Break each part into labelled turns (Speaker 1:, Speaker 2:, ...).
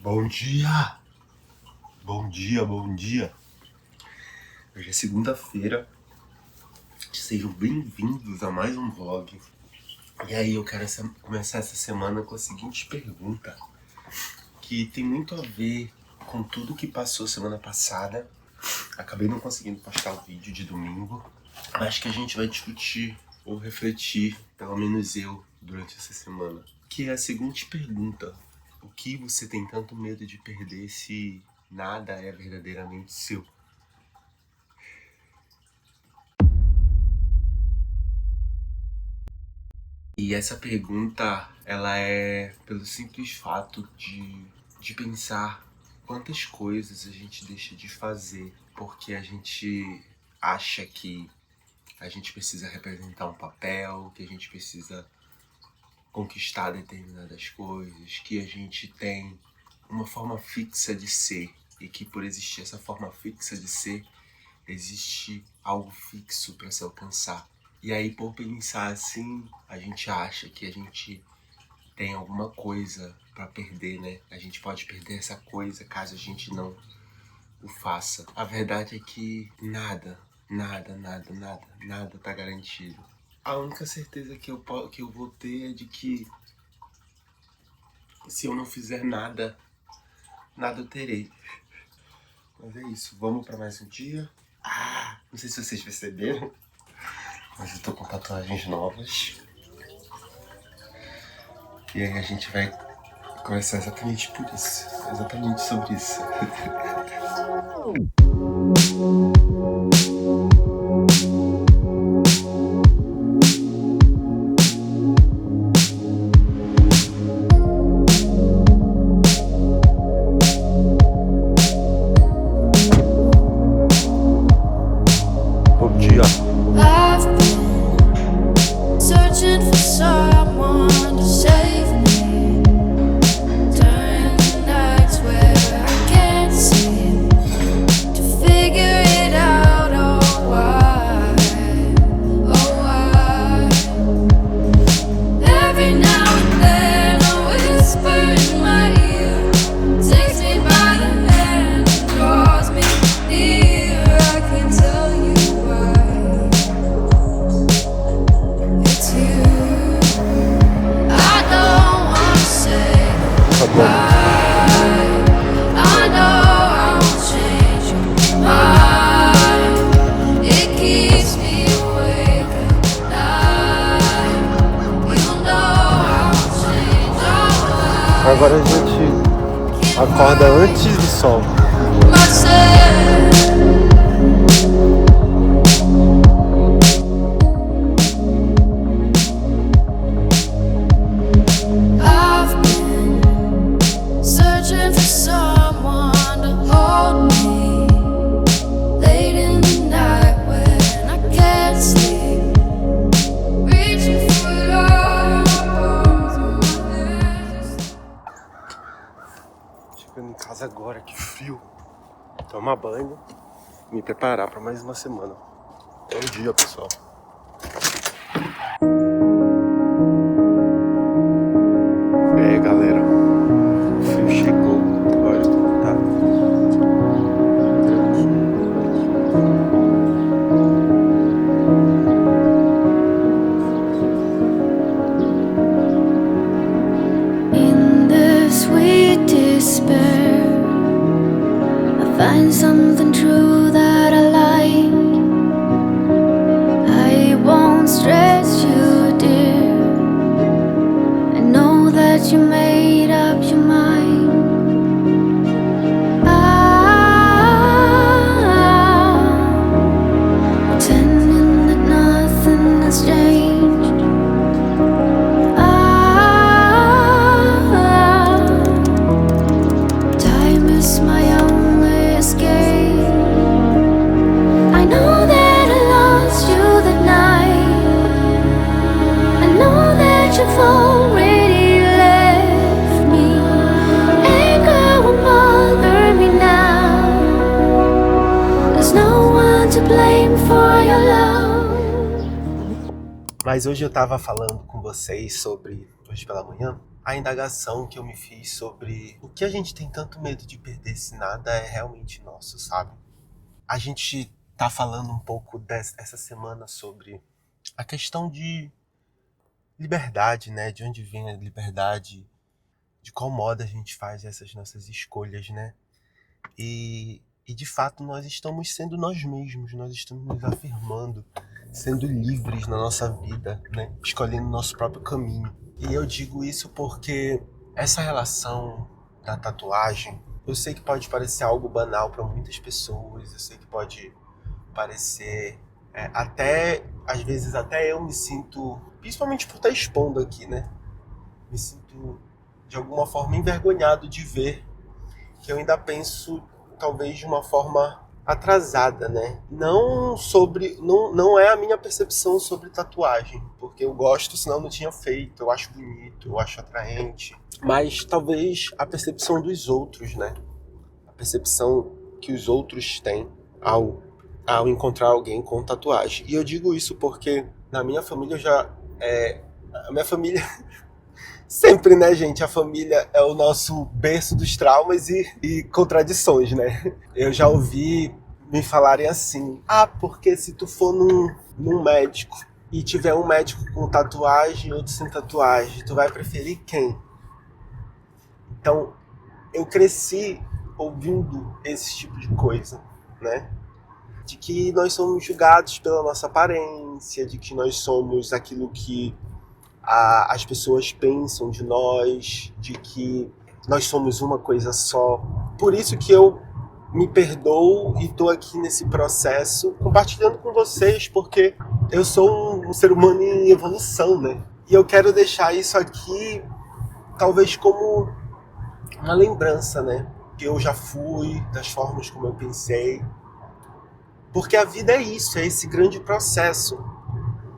Speaker 1: Bom dia! Bom dia, bom dia! Hoje é segunda-feira. Sejam bem-vindos a mais um vlog. E aí eu quero começar essa semana com a seguinte pergunta, que tem muito a ver com tudo que passou semana passada. Acabei não conseguindo postar o vídeo de domingo, mas que a gente vai discutir ou refletir, pelo menos eu, durante essa semana. Que é a seguinte pergunta: o que você tem tanto medo de perder se nada é verdadeiramente seu? E essa pergunta, ela é pelo simples fato de pensar quantas coisas a gente deixa de fazer porque a gente acha que a gente precisa representar um papel, que a gente precisa conquistar determinadas coisas, que a gente tem uma forma fixa de ser e que por existir essa forma fixa de ser, existe algo fixo para se alcançar. E aí, por pensar assim, a gente acha que a gente tem alguma coisa para perder, né? A gente pode perder essa coisa caso a gente não o faça. A verdade é que nada tá garantido. A única certeza que eu vou ter é de que se eu não fizer nada, nada eu terei. Mas é isso, vamos para mais um dia. Não sei se vocês perceberam, mas eu tô com tatuagens novas. E aí a gente vai conversar exatamente por isso. Exatamente sobre isso. Bom dia.
Speaker 2: I've been searching for someone to save me during the nights where I can't seem to figure it out. Oh why? Every now and then a whisper in my ear takes me by the hand and draws me near. I can't tell you why. It's you. I don't wanna say
Speaker 1: Tá bom.
Speaker 2: goodbye. I know I won't change your mind. It keeps me awake at night. You know I won't change your mind.
Speaker 1: Agora a gente acorda antes do sol.
Speaker 2: Myself. I've been searching for someone to hold me late in the night when I can't sleep, reaching for it all, palms of my hands.
Speaker 1: Chegando em casa agora, que frio. Tomar banho, me preparar para mais uma semana. Bom dia, pessoal. E aí, galera, o frio chegou. Olha como tá.
Speaker 2: In the sweet despair, I find something true that I like. I won't stress you, dear. I know that you made up your mind. Pretending that nothing has changed. Time is my only escape. I know that I lost you that night. I know that you've already left me. Anger won't bother me now. There's no one to blame for your love.
Speaker 1: Mas hoje eu tava falando com vocês sobre, hoje pela manhã, a indagação que eu me fiz sobre o que a gente tem tanto medo de perder se nada é realmente nosso, sabe? A gente tá falando um pouco essa semana sobre a questão de liberdade, né? De onde vem a liberdade, de qual modo a gente faz essas nossas escolhas, né? E de fato nós estamos sendo nós mesmos, nós estamos nos afirmando, sendo livres na nossa vida, né? Escolhendo o nosso próprio caminho. E eu digo isso porque essa relação da tatuagem, eu sei que pode parecer algo banal para muitas pessoas, eu sei que pode parecer até, às vezes até eu me sinto, principalmente por estar expondo aqui, né? Me sinto de alguma forma envergonhado de ver que eu ainda penso talvez de uma forma atrasada, né? Não é a minha percepção sobre tatuagem, porque eu gosto, senão eu não tinha feito, eu acho bonito, eu acho atraente, mas talvez a percepção dos outros, né? A percepção que os outros têm ao encontrar alguém com tatuagem. E eu digo isso porque na minha família a minha família sempre, né, gente? A família é o nosso berço dos traumas e contradições, né? Eu já ouvi me falarem assim: porque se tu for num médico e tiver um médico com tatuagem e outro sem tatuagem, tu vai preferir quem? Então, eu cresci ouvindo esse tipo de coisa, né? De que nós somos julgados pela nossa aparência, de que nós somos aquilo que as pessoas pensam de nós, de que nós somos uma coisa só. Por isso que eu me perdoo e estou aqui nesse processo compartilhando com vocês, porque eu sou um ser humano em evolução, né? E eu quero deixar isso aqui talvez como uma lembrança, né? Que eu já fui, das formas como eu pensei. Porque a vida é isso, é esse grande processo.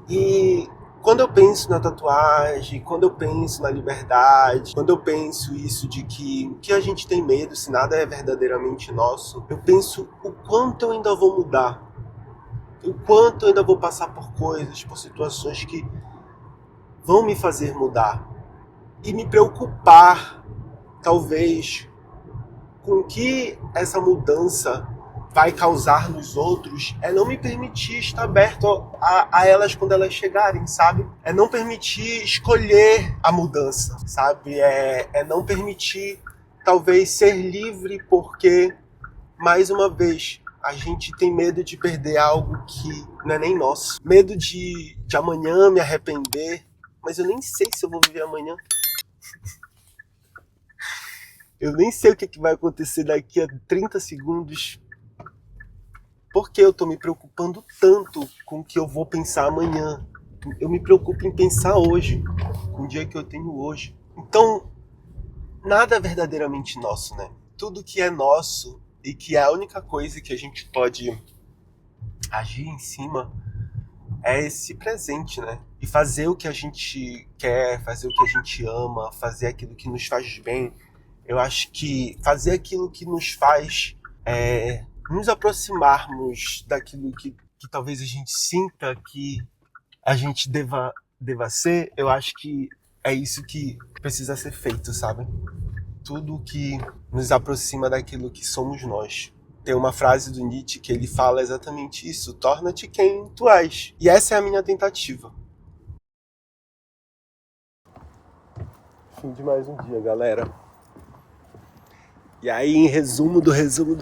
Speaker 1: E quando eu penso na tatuagem, quando eu penso na liberdade, quando eu penso isso de que a gente tem medo se nada é verdadeiramente nosso, eu penso o quanto eu ainda vou mudar, o quanto eu ainda vou passar por coisas, por situações que vão me fazer mudar e me preocupar, talvez, com o que essa mudança vai causar nos outros, é não me permitir estar aberto a elas quando elas chegarem, sabe? É não permitir escolher a mudança, sabe? É não permitir, talvez, ser livre, porque, mais uma vez, a gente tem medo de perder algo que não é nem nosso. Medo de amanhã me arrepender, mas eu nem sei se eu vou viver amanhã. Eu nem sei o que vai acontecer daqui a 30 segundos. Por que eu tô me preocupando tanto com o que eu vou pensar amanhã? Eu me preocupo em pensar hoje, com o dia que eu tenho hoje. Então, nada é verdadeiramente nosso, né? Tudo que é nosso e que é a única coisa que a gente pode agir em cima é esse presente, né? E fazer o que a gente quer, fazer o que a gente ama, fazer aquilo que nos faz bem. Eu acho que fazer aquilo que nos faz nos aproximarmos daquilo que talvez a gente sinta que a gente deva ser, eu acho que é isso que precisa ser feito, sabe? Tudo que nos aproxima daquilo que somos nós. Tem uma frase do Nietzsche que ele fala exatamente isso: torna-te quem tu és. E essa é a minha tentativa. Fim de mais um dia, galera. E aí, em resumo do resumo,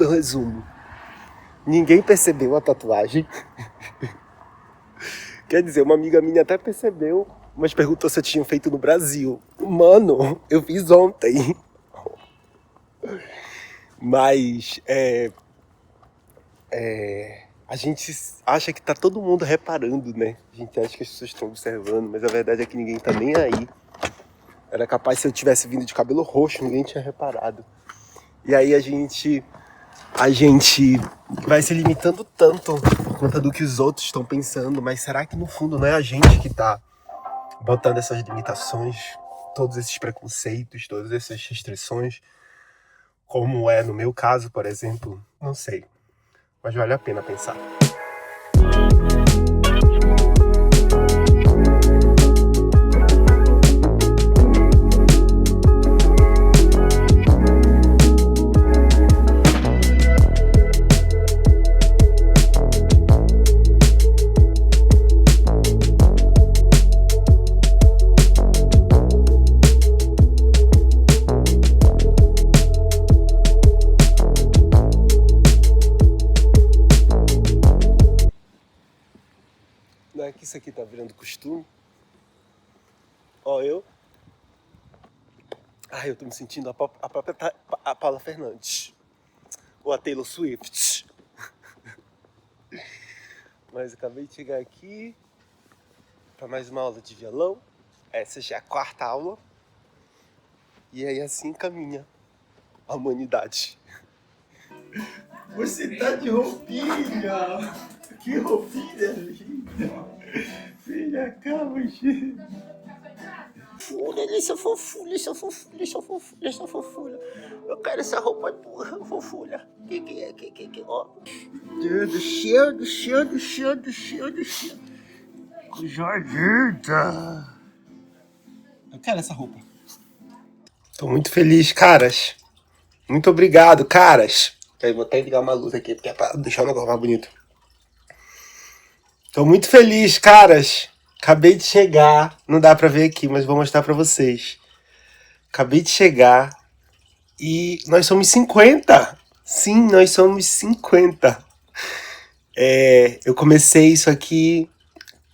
Speaker 1: ninguém percebeu a tatuagem. Quer dizer, uma amiga minha até percebeu, mas perguntou se eu tinha feito no Brasil. Mano, eu fiz ontem. Mas a gente acha que tá todo mundo reparando, né? A gente acha que as pessoas estão observando, mas a verdade é que ninguém tá nem aí. Era capaz, se eu tivesse vindo de cabelo roxo, ninguém tinha reparado. E aí a gente vai se limitando tanto por conta do que os outros estão pensando, mas será que no fundo não é a gente que tá botando essas limitações, todos esses preconceitos, todas essas restrições, como é no meu caso, por exemplo? Não sei, mas vale a pena pensar. isso aqui tá virando costume. Ó, eu tô me sentindo a própria a Paula Fernandes. Ou a Taylor Swift. Mas eu acabei de chegar aqui para mais uma aula de violão. Essa já é a 4ª aula. E aí assim caminha a humanidade. Você tá de roupinha! Que roupinha linda! Filha, calma, gente! Essa fofulha, essa fofulha, essa fofulha, essa fofulha. Eu quero essa roupa burra, fofulha. Que é? Ó. Deus do céu, do céu, do céu, do céu, do céu. Coisa linda. Eu quero essa roupa. Tô muito feliz, caras. Muito obrigado, caras. Eu vou até ligar uma luz aqui, porque é pra deixar o negócio mais bonito. Tô muito feliz, caras. Acabei de chegar, não dá pra ver aqui, mas vou mostrar pra vocês. Acabei de chegar e nós somos 50. Sim, nós somos 50. Eu comecei isso aqui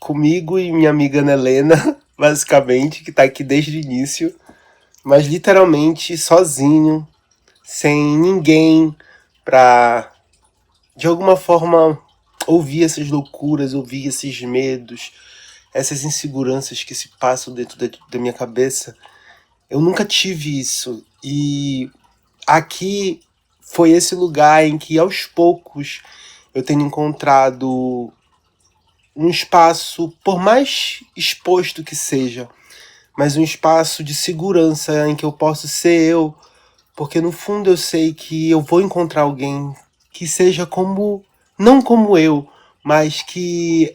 Speaker 1: comigo e minha amiga Ana Helena, basicamente, que tá aqui desde o início. Mas literalmente sozinho, sem ninguém pra, de alguma forma, ouvir essas loucuras, ouvir esses medos, essas inseguranças que se passam dentro da minha cabeça. Eu nunca tive isso. E aqui foi esse lugar em que, aos poucos, eu tenho encontrado um espaço, por mais exposto que seja, mas um espaço de segurança em que eu posso ser eu, porque no fundo eu sei que eu vou encontrar alguém que seja como, não como eu, mas que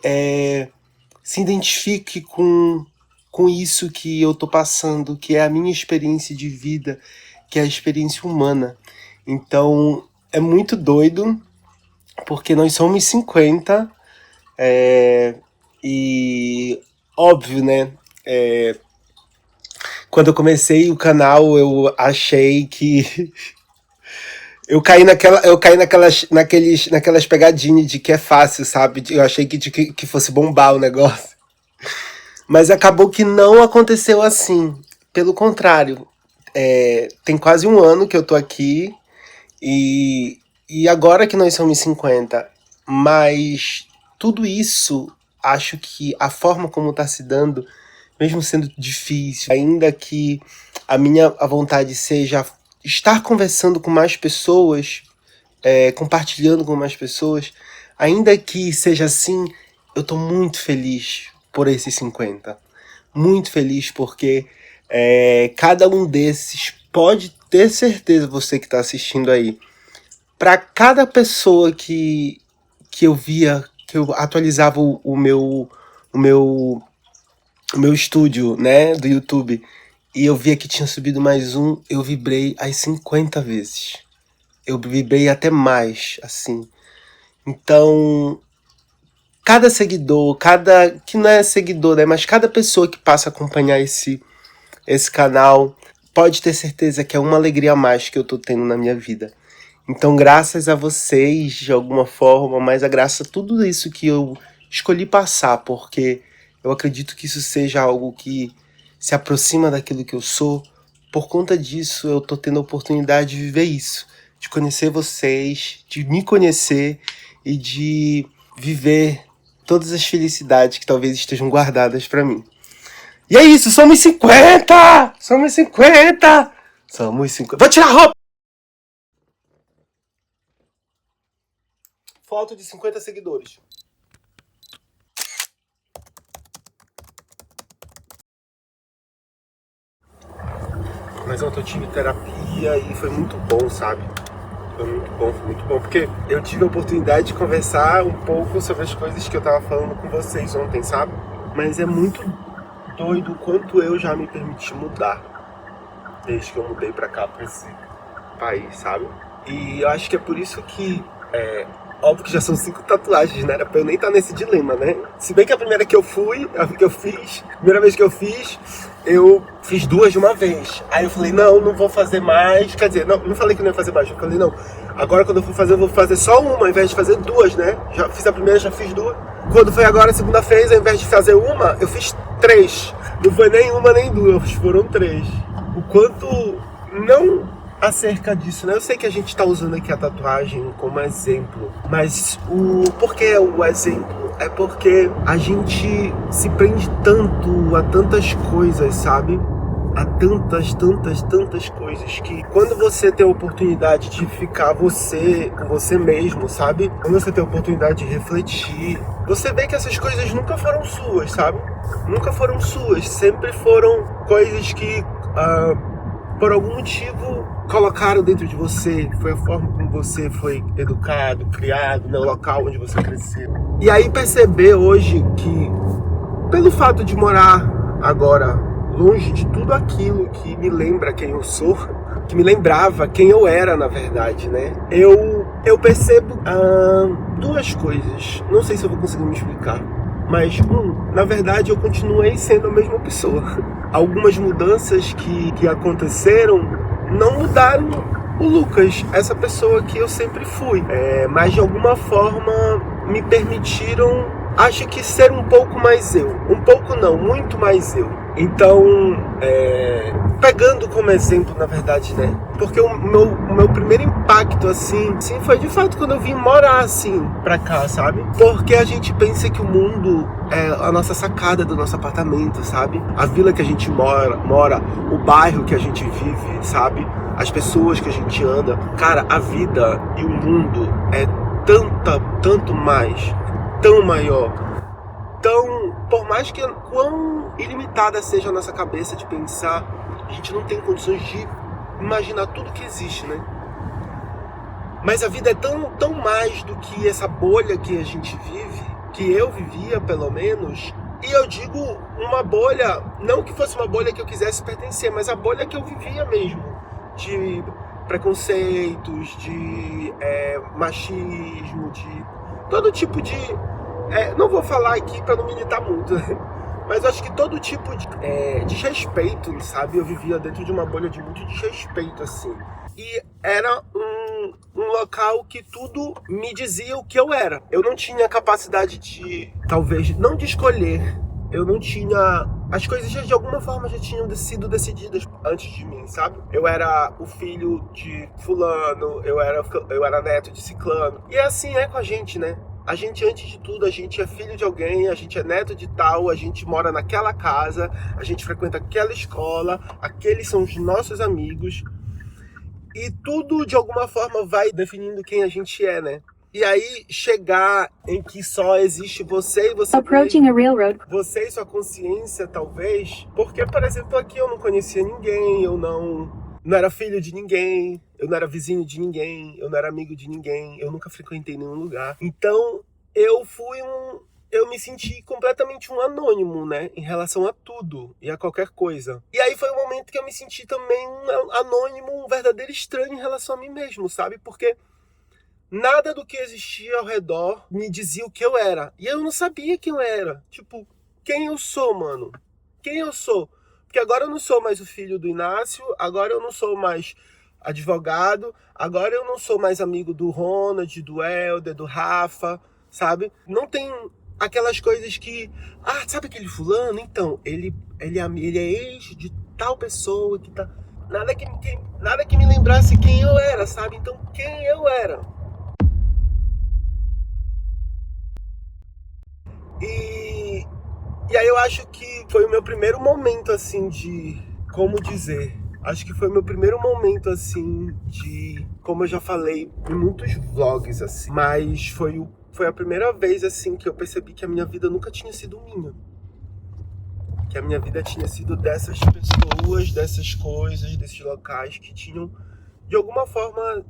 Speaker 1: se identifique com isso que eu tô passando, que é a minha experiência de vida, que é a experiência humana. Então, é muito doido, porque nós somos 50, e óbvio, né? Quando eu comecei o canal, eu achei que eu caí naquelas pegadinhas de que é fácil, sabe? Eu achei que fosse bombar o negócio. Mas acabou que não aconteceu assim. Pelo contrário, tem quase um ano que eu tô aqui e agora que nós somos 50. Mas tudo isso, acho que a forma como tá se dando, mesmo sendo difícil, ainda que a vontade seja estar conversando com mais pessoas, compartilhando com mais pessoas, ainda que seja assim, eu tô muito feliz por esses 50. Muito feliz porque cada um desses, pode ter certeza, você que tá assistindo aí, para cada pessoa que eu via, que eu atualizava o meu estúdio, né, do YouTube, e eu via que tinha subido mais um, eu vibrei as 50 vezes. Eu vibrei até mais, assim. Então, cada seguidor, que não é seguidor, né, mas cada pessoa que passa a acompanhar esse canal, pode ter certeza que é uma alegria a mais que eu tô tendo na minha vida. Então, graças a vocês, de alguma forma, mas graças a tudo isso que eu escolhi passar, porque eu acredito que isso seja algo que se aproxima daquilo que eu sou. Por conta disso, eu tô tendo a oportunidade de viver isso, de conhecer vocês, de me conhecer e de viver todas as felicidades que talvez estejam guardadas pra mim. E é isso, somos 50! Somos 50! Somos 50. Vou tirar a roupa! Foto de 50 seguidores. Mas ontem eu tive terapia e foi muito bom, sabe? Foi muito bom, porque eu tive a oportunidade de conversar um pouco sobre as coisas que eu tava falando com vocês ontem, sabe? Mas é muito doido o quanto eu já me permiti mudar desde que eu mudei pra cá, pra esse país, sabe? E eu acho que é por isso que, óbvio que já são 5 tatuagens, né? Era pra eu nem estar nesse dilema, né? Se bem que a primeira primeira vez que eu fiz, eu fiz 2 de uma vez. Aí eu falei, não vou fazer mais. Quer dizer, não falei que não ia fazer mais. Eu falei, não, Agora quando eu for fazer, eu vou fazer só uma, ao invés de fazer duas, né? Já fiz a primeira, já fiz duas. Quando foi agora a segunda vez, ao invés de fazer uma, eu fiz 3. Não foi nem uma nem duas, foram 3. O quanto não acerca disso, né? Eu sei que a gente tá usando aqui a tatuagem como exemplo, mas o porquê o exemplo é porque a gente se prende tanto a tantas coisas, sabe? A tantas coisas que quando você tem a oportunidade de ficar você com você mesmo, sabe? Quando você tem a oportunidade de refletir, você vê que essas coisas nunca foram suas, sabe? Nunca foram suas, sempre foram coisas que por algum motivo colocaram dentro de você, foi a forma como você foi educado, criado, no local onde você cresceu. E aí perceber hoje que, pelo fato de morar agora longe de tudo aquilo que me lembra quem eu sou, que me lembrava quem eu era, na verdade, né? Eu percebo 2 coisas. Não sei se eu vou conseguir me explicar. Mas, na verdade, eu continuei sendo a mesma pessoa. Algumas mudanças que aconteceram não mudaram o Lucas, essa pessoa que eu sempre fui. Mas, de alguma forma, me permitiram, acho que, ser um pouco mais eu. Um pouco não, muito mais eu. Então, pegando como exemplo, na verdade, né? Porque o meu primeiro impacto, assim, foi de fato quando eu vim morar, assim, pra cá, sabe? Porque a gente pensa que o mundo é a nossa sacada do nosso apartamento, sabe? A vila que a gente mora, o bairro que a gente vive, sabe? As pessoas que a gente anda. Cara, a vida e o mundo é tanto mais, tão maior. Então, por mais que quão ilimitada seja a nossa cabeça de pensar, a gente não tem condições de imaginar tudo que existe, né? Mas a vida é tão mais do que essa bolha que a gente vive, que eu vivia pelo menos, e eu digo uma bolha, não que fosse uma bolha que eu quisesse pertencer, mas a bolha que eu vivia mesmo, de preconceitos, de machismo, de todo tipo de... não vou falar aqui para não militar muito, mas acho que todo tipo de desrespeito, sabe? Eu vivia dentro de uma bolha de muito desrespeito, assim. E era um local que tudo me dizia o que eu era. Eu não tinha capacidade de, talvez, não de escolher. Eu não tinha... As coisas de alguma forma já tinham sido decididas antes de mim, sabe? Eu era o filho de fulano, eu era neto de ciclano. E assim é com a gente, né? A gente, antes de tudo, a gente é filho de alguém, a gente é neto de tal, a gente mora naquela casa, a gente frequenta aquela escola, aqueles são os nossos amigos. E tudo, de alguma forma, vai definindo quem a gente é, né? E aí, chegar em que só existe você e você
Speaker 2: Approaching a railroad.
Speaker 1: Você e sua consciência, talvez. Porque, por exemplo, aqui eu não conhecia ninguém, eu não era filho de ninguém, eu não era vizinho de ninguém, eu não era amigo de ninguém, eu nunca frequentei nenhum lugar. Então, eu me senti completamente um anônimo, né, em relação a tudo e a qualquer coisa. E aí foi um momento que eu me senti também um anônimo, um verdadeiro estranho em relação a mim mesmo, sabe? Porque nada do que existia ao redor me dizia o que eu era. E eu não sabia quem eu era. Tipo, quem eu sou, mano? Quem eu sou? Porque agora eu não sou mais o filho do Inácio, agora eu não sou mais advogado, agora eu não sou mais amigo do Ronald, do Helder, do Rafa, sabe? Não tem aquelas coisas que... sabe aquele fulano? Então, ele é ex de tal pessoa que tá... Nada que me lembrasse quem eu era, sabe? Então, quem eu era? E aí eu acho que foi o meu primeiro momento, assim, de... Como dizer? Acho que foi o meu primeiro momento, assim, de... Como eu já falei em muitos vlogs, assim. Mas foi a primeira vez, assim, que eu percebi que a minha vida nunca tinha sido minha. Que a minha vida tinha sido dessas pessoas, dessas coisas, desses locais que tinham, de alguma forma,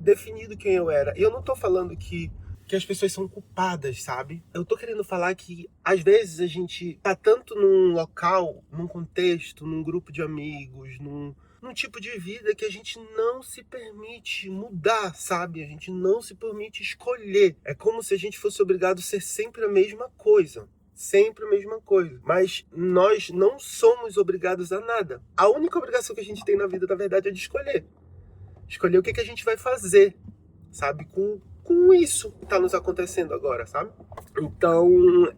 Speaker 1: definido quem eu era. E eu não tô falando que as pessoas são culpadas, sabe? Eu tô querendo falar que, às vezes, a gente tá tanto num local, num contexto, num grupo de amigos, num tipo de vida que a gente não se permite mudar, sabe? A gente não se permite escolher. É como se a gente fosse obrigado a ser sempre a mesma coisa. Sempre a mesma coisa. Mas nós não somos obrigados a nada. A única obrigação que a gente tem na vida, na verdade, é de escolher. escolher o que a gente vai fazer, sabe? Com isso que está nos acontecendo agora, sabe? Então,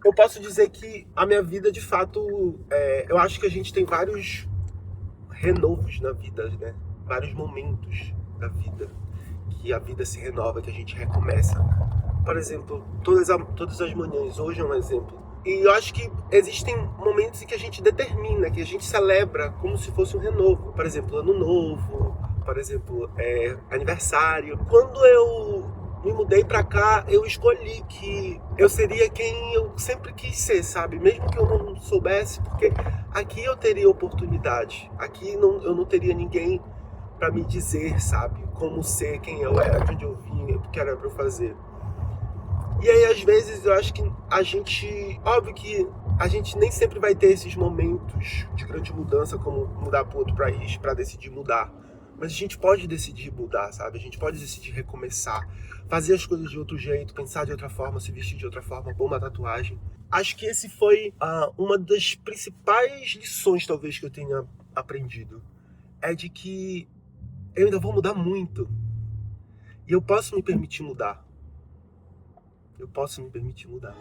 Speaker 1: eu posso dizer que a minha vida, de fato, eu acho que a gente tem vários renovos na vida, né? Vários momentos da vida, que a vida se renova, que a gente recomeça. Por exemplo, todas as manhãs, hoje é um exemplo. E eu acho que existem momentos em que a gente determina, que a gente celebra como se fosse um renovo. Por exemplo, ano novo, por exemplo, aniversário. Quando eu me mudei pra cá, eu escolhi que eu seria quem eu sempre quis ser, sabe? Mesmo que eu não soubesse, porque aqui eu teria oportunidade. Aqui eu não teria ninguém pra me dizer, sabe? Como ser, quem eu era, de onde eu vim, o que era pra eu fazer. E aí, às vezes, eu acho que a gente... Óbvio que a gente nem sempre vai ter esses momentos de grande mudança, como mudar para outro país para decidir mudar. Mas a gente pode decidir mudar, sabe? A gente pode decidir recomeçar, fazer as coisas de outro jeito, pensar de outra forma, se vestir de outra forma, pôr uma tatuagem. Acho que esse foi uma das principais lições, talvez, que eu tenha aprendido. É de que eu ainda vou mudar muito. E eu posso me permitir mudar. Eu posso me permitir mudar.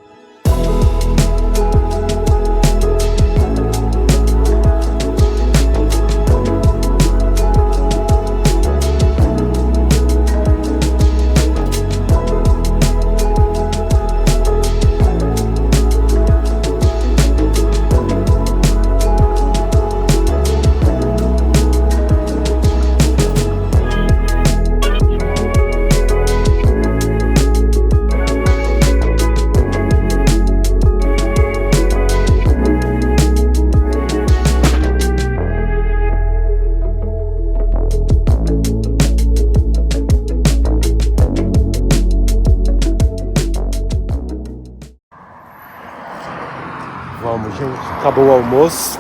Speaker 1: Vamos, gente. Acabou o almoço.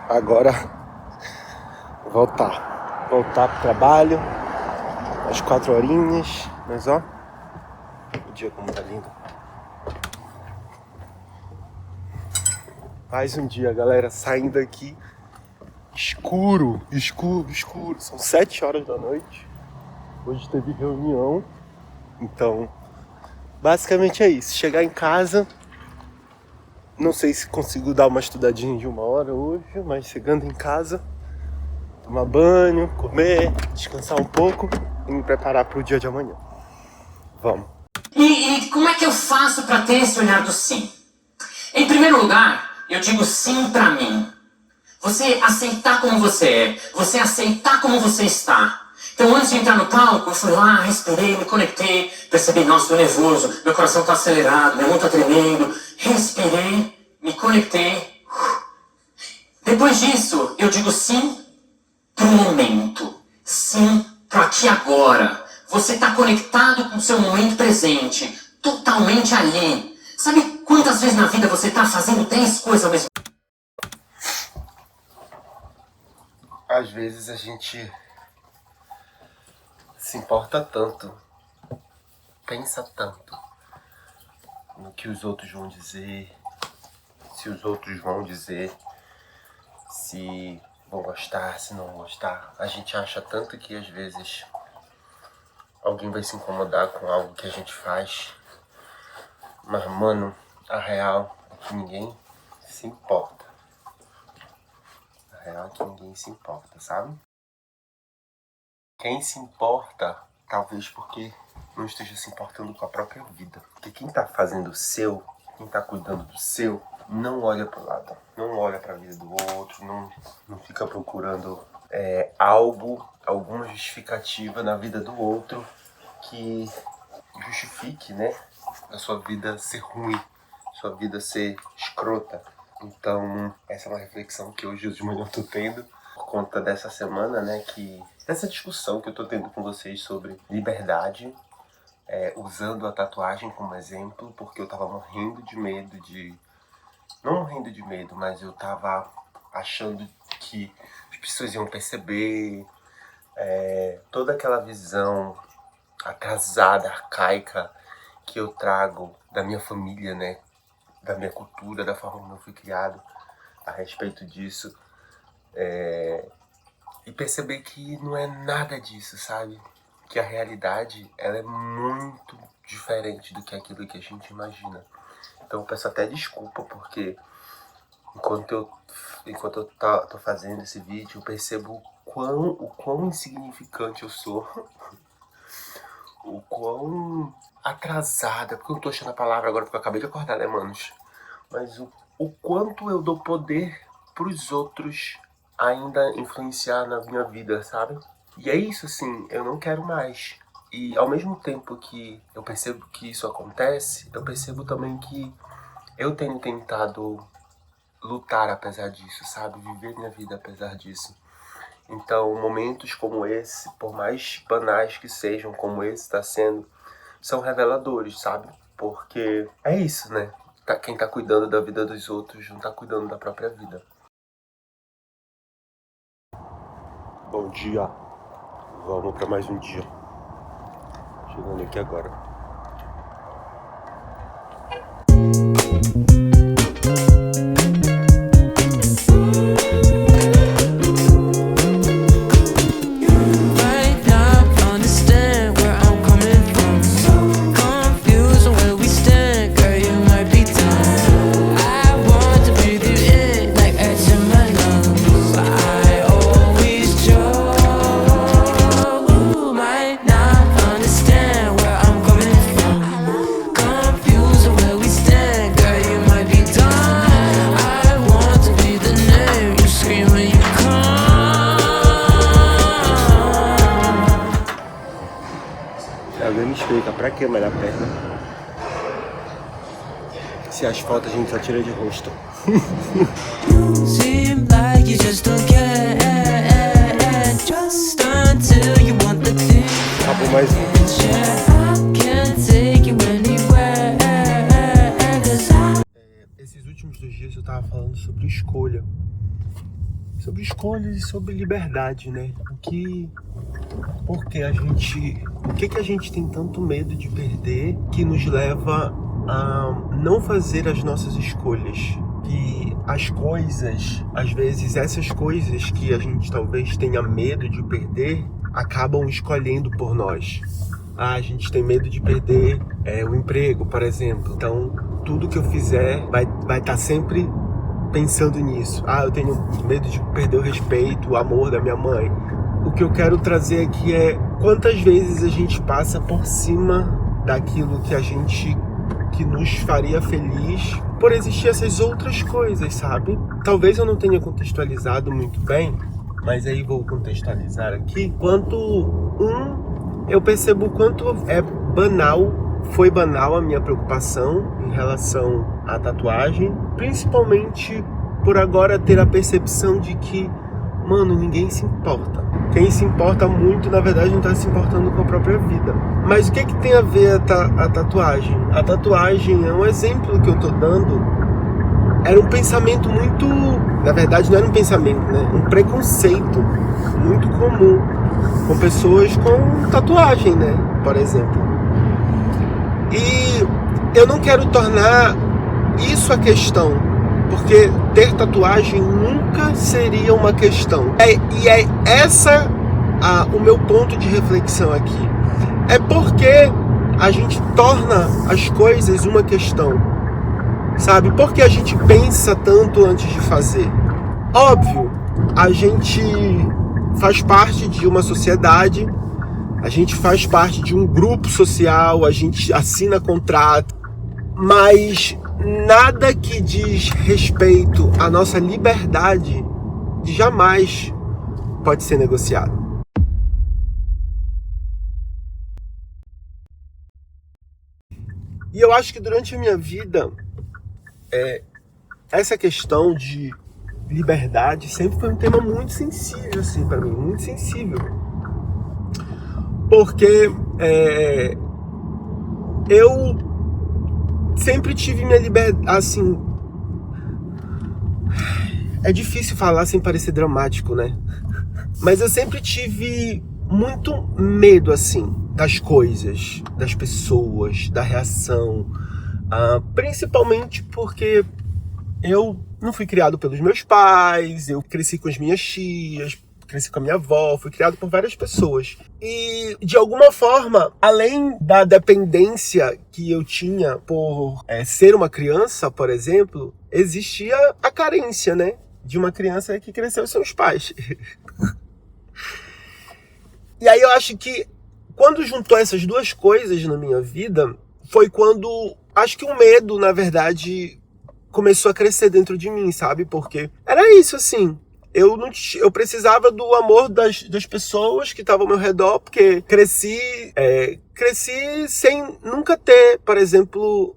Speaker 1: Agora voltar pro trabalho. Às 4 horinhas. Mas ó, o dia como tá lindo. Mais um dia, galera, saindo aqui. Escuro. São 7 horas da noite. Hoje teve reunião. Então, basicamente é isso. Chegar em casa. Não sei se consigo dar uma estudadinha de 1 hora hoje, mas chegando em casa, tomar banho, comer, descansar um pouco e me preparar para o dia de amanhã. Vamos.
Speaker 3: E como é que eu faço para ter esse olhar do sim? Em primeiro lugar, eu digo sim para mim. Você aceitar como você é, você aceitar como você está. Então, antes de entrar no palco, eu fui lá, respirei, me conectei, percebi, nossa, tô nervoso, meu coração tá acelerado, minha mão tá tremendo. Respirei, me conectei. Depois disso, eu digo sim pro momento. Sim pro aqui e agora. Você tá conectado com o seu momento presente, totalmente ali. Sabe quantas vezes na vida você tá fazendo 10 coisas ao mesmo tempo?
Speaker 1: Às vezes a gente se importa tanto, pensa tanto no que os outros vão dizer, se os outros vão dizer, se vão gostar, se não vão gostar. A gente acha tanto que às vezes alguém vai se incomodar com algo que a gente faz. Mas, mano, a real é que ninguém se importa. A real é que ninguém se importa, sabe? Quem se importa, talvez porque não esteja se importando com a própria vida. Porque quem tá fazendo o seu, quem tá cuidando do seu, não olha pro lado. Não olha pra vida do outro, não fica procurando alguma justificativa na vida do outro que justifique, né, a sua vida ser ruim, sua vida ser escrota. Então, essa é uma reflexão que hoje de manhã eu tô tendo por conta dessa semana, né, dessa discussão que eu tô tendo com vocês sobre liberdade, usando a tatuagem como exemplo, porque eu tava morrendo de medo não morrendo de medo, mas eu tava achando que as pessoas iam perceber toda aquela visão atrasada, arcaica que eu trago da minha família, né, da minha cultura, da forma como eu fui criado a respeito disso. E perceber que não é nada disso, sabe? Que a realidade, ela é muito diferente do que aquilo que a gente imagina. Então eu peço até desculpa, porque enquanto eu tô fazendo esse vídeo, eu percebo o quão insignificante eu sou. O quão atrasada, porque eu não tô achando a palavra agora, porque eu acabei de acordar, né, manos? Mas o quanto eu dou poder pros outros ainda influenciar na minha vida, sabe? E é isso, assim, eu não quero mais. E ao mesmo tempo que eu percebo que isso acontece, eu percebo também que eu tenho tentado lutar apesar disso, sabe? Viver minha vida apesar disso. Então, momentos como esse, por mais banais que sejam, como esse está sendo, são reveladores, sabe? Porque é isso, né? Quem tá cuidando da vida dos outros não tá cuidando da própria vida. Bom dia. Vamos para mais um dia. Chegando aqui agora. Alguém me explica pra que malhar a perna? Se asfalto a gente só tira de rosto. Acabou mais um. Esses últimos 2 dias eu tava falando sobre escolha. Sobre escolhas e sobre liberdade, né? O que a gente tem tanto medo de perder que nos leva a não fazer as nossas escolhas? Que as coisas, às vezes essas coisas que a gente talvez tenha medo de perder, acabam escolhendo por nós. A gente tem medo de perder o emprego, por exemplo. Então, tudo que eu fizer vai estar sempre pensando nisso. Eu tenho medo de perder o respeito, o amor da minha mãe. O que eu quero trazer aqui é quantas vezes a gente passa por cima daquilo que nos faria feliz por existir essas outras coisas, sabe? Talvez eu não tenha contextualizado muito bem, mas aí vou contextualizar aqui. Eu percebo o quanto foi banal a minha preocupação em relação à tatuagem, principalmente por agora ter a percepção de que, mano, ninguém se importa. Quem se importa muito, na verdade, não está se importando com a própria vida. Mas o que tem a ver a tatuagem? A tatuagem é um exemplo que eu tô dando. Era um pensamento muito... Na verdade, não era um pensamento, né? Um preconceito muito comum com pessoas com tatuagem, né? Por exemplo. E eu não quero tornar isso a questão, porque ter tatuagem nunca seria uma questão. E é essa o meu ponto de reflexão aqui. É porque a gente torna as coisas uma questão, sabe? Porque a gente pensa tanto antes de fazer. Óbvio, a gente faz parte de uma sociedade, a gente faz parte de um grupo social, a gente assina contrato, mas nada que diz respeito à nossa liberdade jamais pode ser negociado. E eu acho que durante a minha vida, essa questão de liberdade sempre foi um tema muito sensível, assim, para mim, muito sensível. Porque eu sempre tive minha liberdade, assim... É difícil falar sem parecer dramático, né? Mas eu sempre tive muito medo, assim, das coisas, das pessoas, da reação. Principalmente porque eu não fui criado pelos meus pais, eu cresci com as minhas tias, cresci com a minha avó, fui criado por várias pessoas. E, de alguma forma, além da dependência que eu tinha por ser uma criança, por exemplo, existia a carência, né? De uma criança que cresceu sem os pais. E aí eu acho que quando juntou essas duas coisas na minha vida, foi quando acho que o medo, na verdade, começou a crescer dentro de mim, sabe? Porque era isso, assim. Eu precisava do amor das pessoas que estavam ao meu redor, porque cresci sem nunca ter, por exemplo,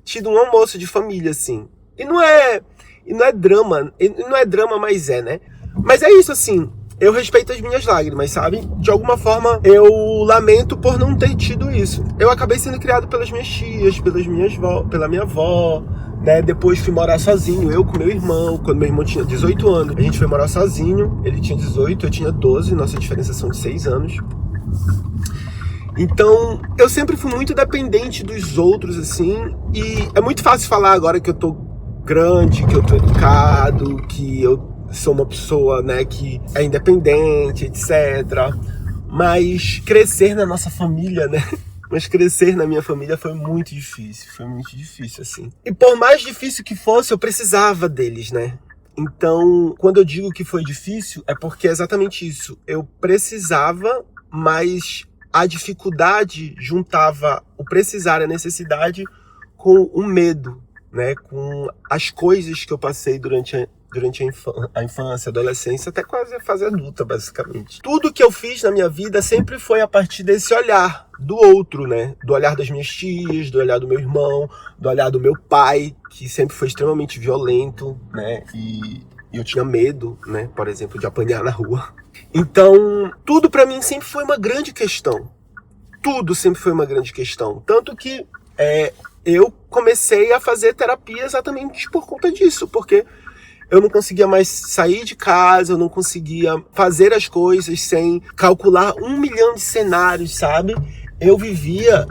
Speaker 1: tido um almoço de família, assim. E não é drama, mas né? Mas é isso, assim. Eu respeito as minhas lágrimas, sabe? De alguma forma, eu lamento por não ter tido isso. Eu acabei sendo criado pelas minhas tias, pela minha avó, né? Depois fui morar sozinho, eu com meu irmão, quando meu irmão tinha 18 anos. A gente foi morar sozinho, ele tinha 18, eu tinha 12, nossa diferença são de 6 anos. Então, eu sempre fui muito dependente dos outros, assim, e é muito fácil falar agora que eu tô grande, que eu tô educado, que eu sou uma pessoa, né, que é independente, etc. Mas crescer na nossa família, né? Mas crescer na minha família foi muito difícil, assim. E por mais difícil que fosse, eu precisava deles, né? Então, quando eu digo que foi difícil, é porque é exatamente isso. Eu precisava, mas a dificuldade juntava o precisar, a necessidade, com o medo, né? Com as coisas que eu passei durante a infância, a adolescência, até quase a fase adulta, basicamente. Tudo que eu fiz na minha vida sempre foi a partir desse olhar do outro, né? Do olhar das minhas tias, do olhar do meu irmão, do olhar do meu pai, que sempre foi extremamente violento, né? E eu tinha medo, né? Por exemplo, de apanhar na rua. Então, tudo pra mim sempre foi uma grande questão. Tudo sempre foi uma grande questão. Tanto que eu comecei a fazer terapia exatamente por conta disso, porque eu não conseguia mais sair de casa, eu não conseguia fazer as coisas sem calcular 1 milhão de cenários, sabe? Eu vivia,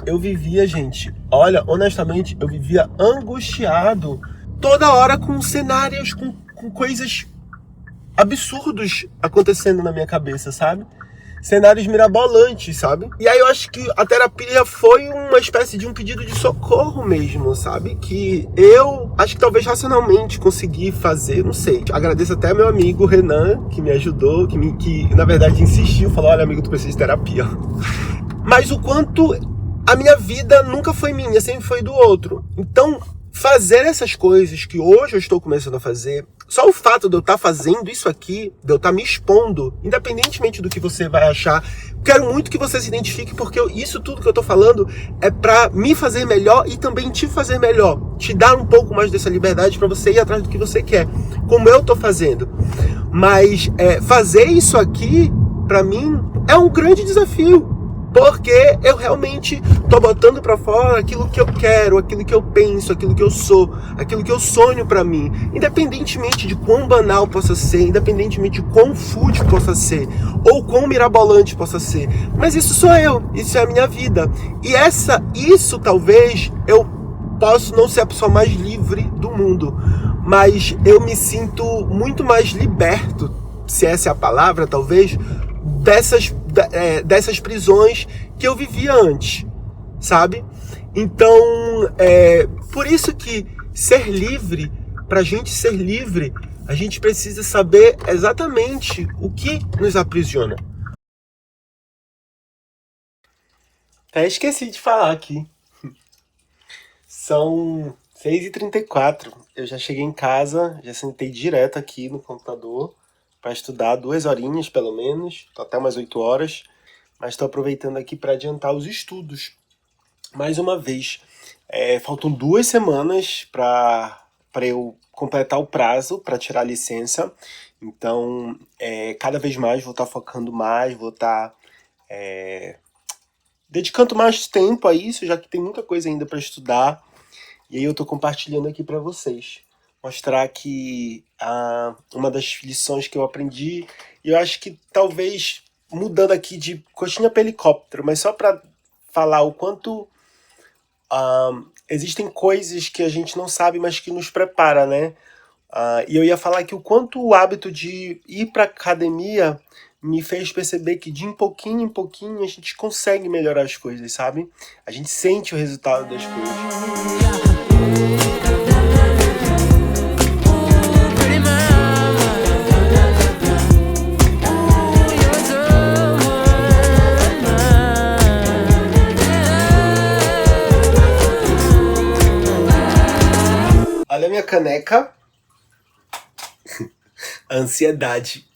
Speaker 1: gente, olha, honestamente, eu vivia angustiado toda hora com cenários, com coisas absurdos acontecendo na minha cabeça, sabe? Cenários mirabolantes, sabe? E aí eu acho que a terapia foi uma espécie de um pedido de socorro mesmo, sabe? Que eu acho que talvez racionalmente consegui fazer, não sei. Agradeço até ao meu amigo Renan, que me ajudou, que na verdade insistiu, falou, olha amigo, tu precisa de terapia. Mas o quanto a minha vida nunca foi minha, sempre foi do outro. Então, fazer essas coisas que hoje eu estou começando a fazer, só o fato de eu estar fazendo isso aqui, de eu estar me expondo, independentemente do que você vai achar, quero muito que você se identifique, porque isso tudo que eu estou falando é para me fazer melhor e também te fazer melhor, te dar um pouco mais dessa liberdade para você ir atrás do que você quer, como eu estou fazendo. Mas fazer isso aqui, para mim, é um grande desafio. Porque eu realmente tô botando pra fora aquilo que eu quero, aquilo que eu penso, aquilo que eu sou, aquilo que eu sonho pra mim. Independentemente de quão banal possa ser, independentemente de quão fútil possa ser, ou quão mirabolante possa ser. Mas isso sou eu, isso é a minha vida. E isso talvez eu posso não ser a pessoa mais livre do mundo, mas eu me sinto muito mais liberto, se essa é a palavra, talvez, dessas prisões que eu vivia antes, sabe? Então, por isso que ser livre, pra gente ser livre, a gente precisa saber exatamente o que nos aprisiona. Até esqueci de falar aqui. São 6h34. Eu já cheguei em casa, já sentei direto aqui no computador para estudar 2 horinhas, pelo menos. Tô até umas 8 horas. Mas estou aproveitando aqui para adiantar os estudos. Mais uma vez. Faltam 2 semanas para eu completar o prazo para tirar a licença. Então, cada vez mais vou estar focando mais, vou estar dedicando mais tempo a isso, já que tem muita coisa ainda para estudar. E aí eu estou compartilhando aqui para vocês. Mostrar que uma das lições que eu aprendi, e eu acho que talvez mudando aqui de coxinha para helicóptero, mas só para falar o quanto existem coisas que a gente não sabe, mas que nos prepara, né? E eu ia falar que o quanto o hábito de ir pra academia me fez perceber que de em pouquinho a gente consegue melhorar as coisas, sabe? A gente sente o resultado das coisas. Olha a minha caneca. Ansiedade.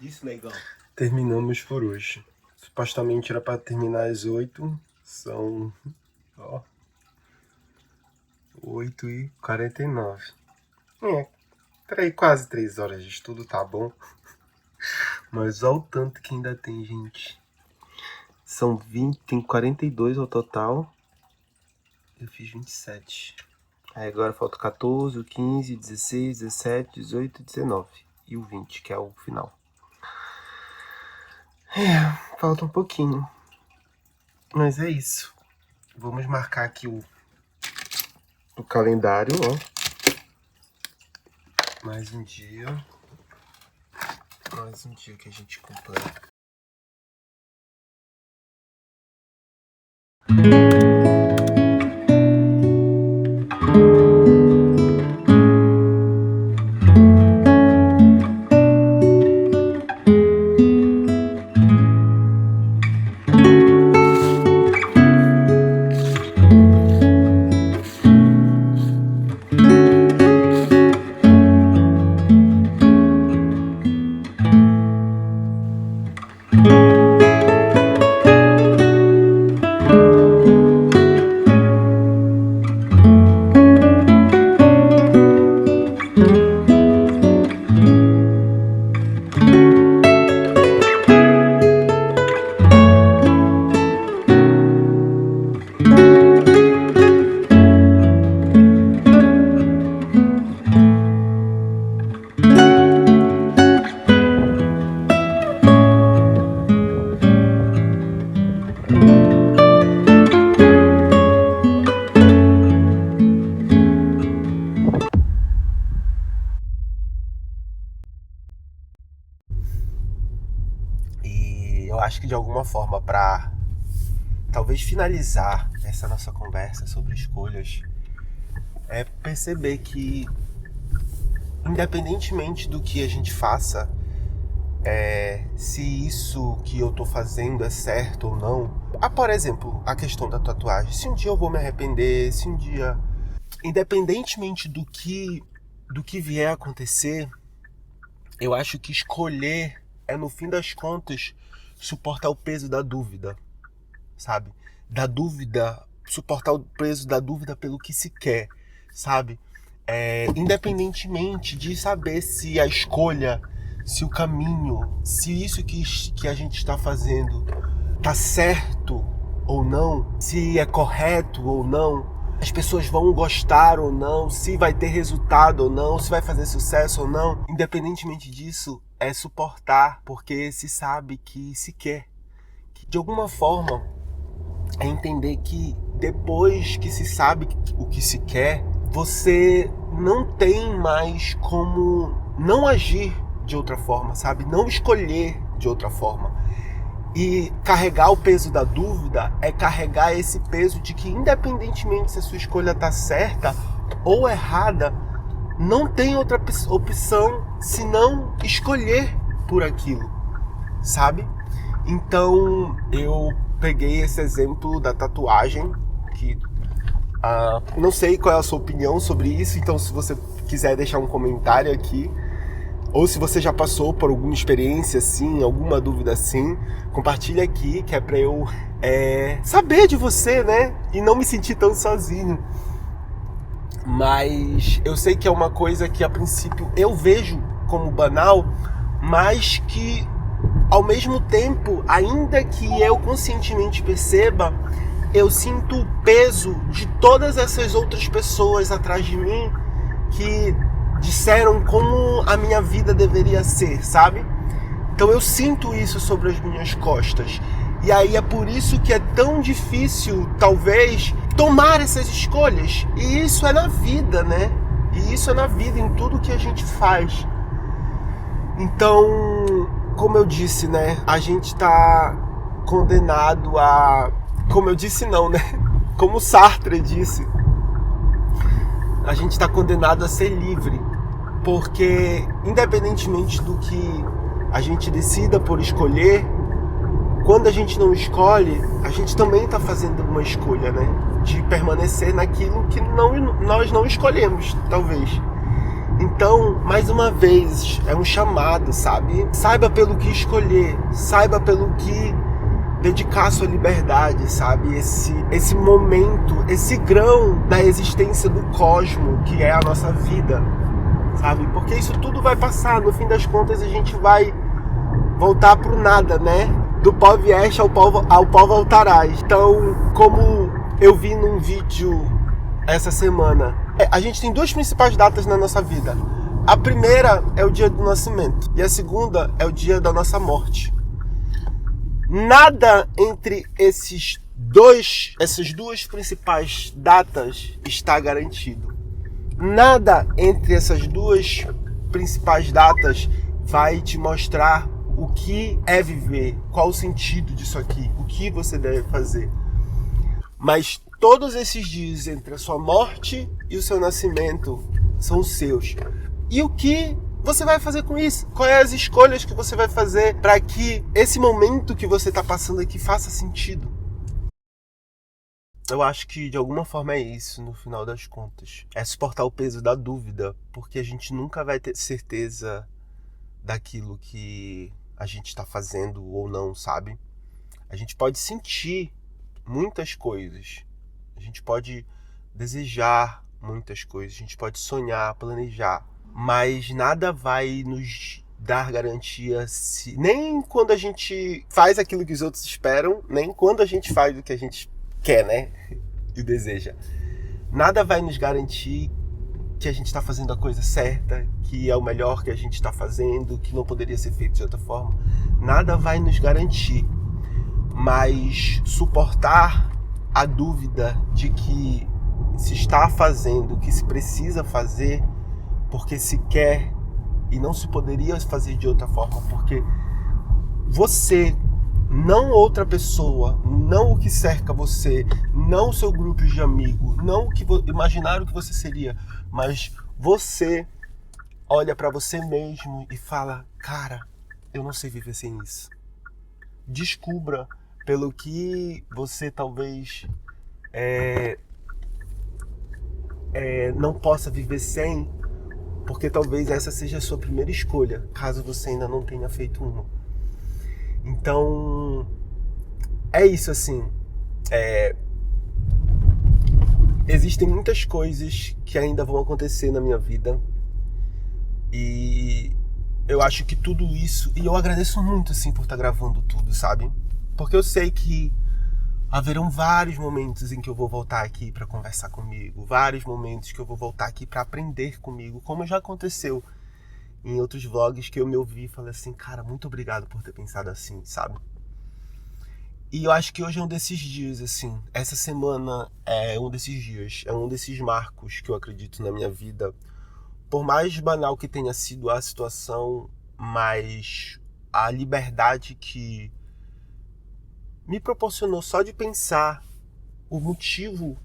Speaker 1: Isso, legal. Terminamos por hoje. Supostamente era pra terminar às 8. São 8h49. Quase 3 horas de estudo, tá bom? Mas olha o tanto que ainda tem, gente. Tem 42 ao total. Eu fiz 27. Aí agora falta 14, o 15, 16, 17, 18, 19. E o 20, que é o final. Falta um pouquinho. Mas é isso. Vamos marcar aqui o calendário, ó. Mais um dia que a gente completa. Eu acho que de alguma forma, para talvez finalizar essa nossa conversa sobre escolhas, é perceber que, independentemente do que a gente faça, se isso que eu tô fazendo é certo ou não. Por exemplo, a questão da tatuagem. Se um dia eu vou me arrepender, se um dia... Independentemente do que vier a acontecer, eu acho que escolher é, no fim das contas, suportar o peso da dúvida, sabe? Da dúvida, suportar o peso da dúvida pelo que se quer, sabe? Independentemente de saber se a escolha, se o caminho, se isso que a gente está fazendo tá certo ou não, se é correto ou não, as pessoas vão gostar ou não, se vai ter resultado ou não, se vai fazer sucesso ou não. Independentemente disso, é suportar, porque se sabe que se quer. De alguma forma, é entender que depois que se sabe o que se quer, você não tem mais como não agir de outra forma, sabe? Não escolher de outra forma. E carregar o peso da dúvida é carregar esse peso de que, independentemente se a sua escolha está certa ou errada, não tem outra opção senão escolher por aquilo, sabe? Então eu peguei esse exemplo da tatuagem, que não sei qual é a sua opinião sobre isso, então se você quiser deixar um comentário aqui, ou se você já passou por alguma experiência assim, alguma dúvida assim, compartilha aqui, que é pra eu saber de você, né? E não me sentir tão sozinho. Mas eu sei que é uma coisa que a princípio eu vejo como banal, mas que ao mesmo tempo, ainda que eu conscientemente perceba, eu sinto o peso de todas essas outras pessoas atrás de mim que disseram como a minha vida deveria ser, sabe? Então eu sinto isso sobre as minhas costas. E aí é por isso que é tão difícil, talvez, tomar essas escolhas. E isso é na vida, né? E isso é na vida, em tudo que a gente faz. Então, como eu disse, né? A gente tá condenado a... Como eu disse não, né? Como Sartre disse. A gente tá condenado a ser livre. Porque, independentemente do que a gente decida por escolher, quando a gente não escolhe, a gente também está fazendo uma escolha, né? De permanecer naquilo que nós não escolhemos, talvez. Então, mais uma vez, é um chamado, sabe? Saiba pelo que escolher, saiba pelo que dedicar sua liberdade, sabe? Esse momento, esse grão da existência do cosmo, que é a nossa vida, sabe? Porque isso tudo vai passar, no fim das contas a gente vai voltar pro nada, né? Do pó vieste ao pó voltarás. Então, como eu vi num vídeo essa semana, a gente tem duas principais datas na nossa vida. A primeira é o dia do nascimento e a segunda é o dia da nossa morte. Nada entre essas duas principais datas está garantido. Nada entre essas duas principais datas vai te mostrar o que é viver, qual o sentido disso aqui, o que você deve fazer. Mas todos esses dias entre a sua morte e o seu nascimento são seus. E o que você vai fazer com isso? Quais as escolhas que você vai fazer para que esse momento que você está passando aqui faça sentido? Eu acho que de alguma forma é isso, no final das contas. É suportar o peso da dúvida, porque a gente nunca vai ter certeza daquilo que a gente está fazendo ou não, sabe? A gente pode sentir muitas coisas, a gente pode desejar muitas coisas, a gente pode sonhar, planejar, mas nada vai nos dar garantia, nem quando a gente faz aquilo que os outros esperam, nem quando a gente faz o que a gente quer, né? E deseja. Nada vai nos garantir que a gente está fazendo a coisa certa, que é o melhor que a gente está fazendo, que não poderia ser feito de outra forma. Nada vai nos garantir, mas suportar a dúvida de que se está fazendo o que se precisa fazer porque se quer e não se poderia fazer de outra forma, porque você, não outra pessoa, não o que cerca você, não o seu grupo de amigos, não o que imaginaram que você seria, mas você olha para você mesmo e fala, cara, eu não sei viver sem isso. Descubra pelo que você talvez não possa viver sem, porque talvez essa seja a sua primeira escolha, caso você ainda não tenha feito uma. Então, é isso assim. Existem muitas coisas que ainda vão acontecer na minha vida. E eu acho que tudo isso... E eu agradeço muito, assim, por estar gravando tudo, sabe? Porque eu sei que haverão vários momentos em que eu vou voltar aqui para conversar comigo. Vários momentos que eu vou voltar aqui para aprender comigo. Como já aconteceu em outros vlogs que eu me ouvi e falei assim, cara, muito obrigado por ter pensado assim, sabe? E eu acho que hoje é um desses dias, assim. Essa semana é um desses dias, é um desses marcos que eu acredito na minha vida. Por mais banal que tenha sido a situação, mas a liberdade que me proporcionou só de pensar o motivo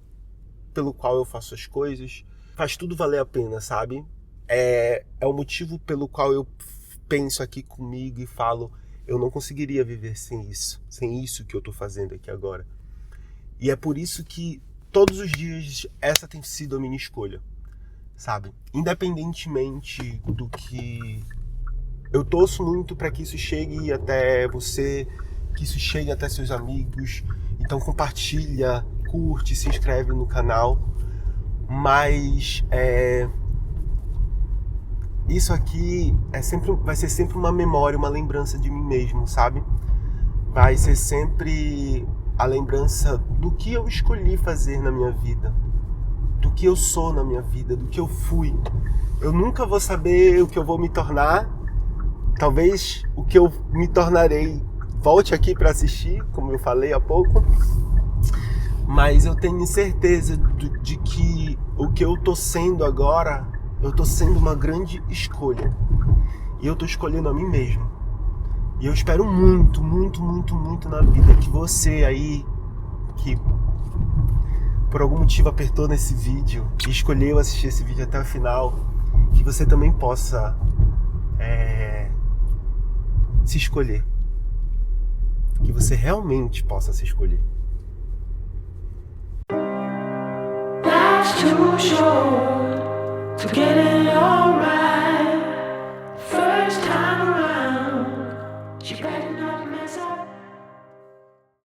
Speaker 1: pelo qual eu faço as coisas, faz tudo valer a pena, sabe? É o motivo pelo qual eu penso aqui comigo e falo, eu não conseguiria viver sem isso que eu tô fazendo aqui agora. E é por isso que todos os dias essa tem sido a minha escolha, sabe? Independentemente do que... Eu torço muito para que isso chegue até você, que isso chegue até seus amigos. Então compartilha, curte, se inscreve no canal. Mas isso aqui vai ser sempre uma memória, uma lembrança de mim mesmo, sabe? Vai ser sempre a lembrança do que eu escolhi fazer na minha vida, do que eu sou na minha vida, do que eu fui. Eu nunca vou saber o que eu vou me tornar. Talvez o que eu me tornarei volte aqui para assistir, como eu falei há pouco. Mas eu tenho certeza de que o que eu tô sendo agora, eu tô sendo uma grande escolha. E eu tô escolhendo a mim mesmo. E eu espero muito, muito, muito, muito na vida que você aí, que por algum motivo apertou nesse vídeo e escolheu assistir esse vídeo até o final, que você também possa se escolher. Que você realmente possa se escolher.
Speaker 4: Life's too short to get it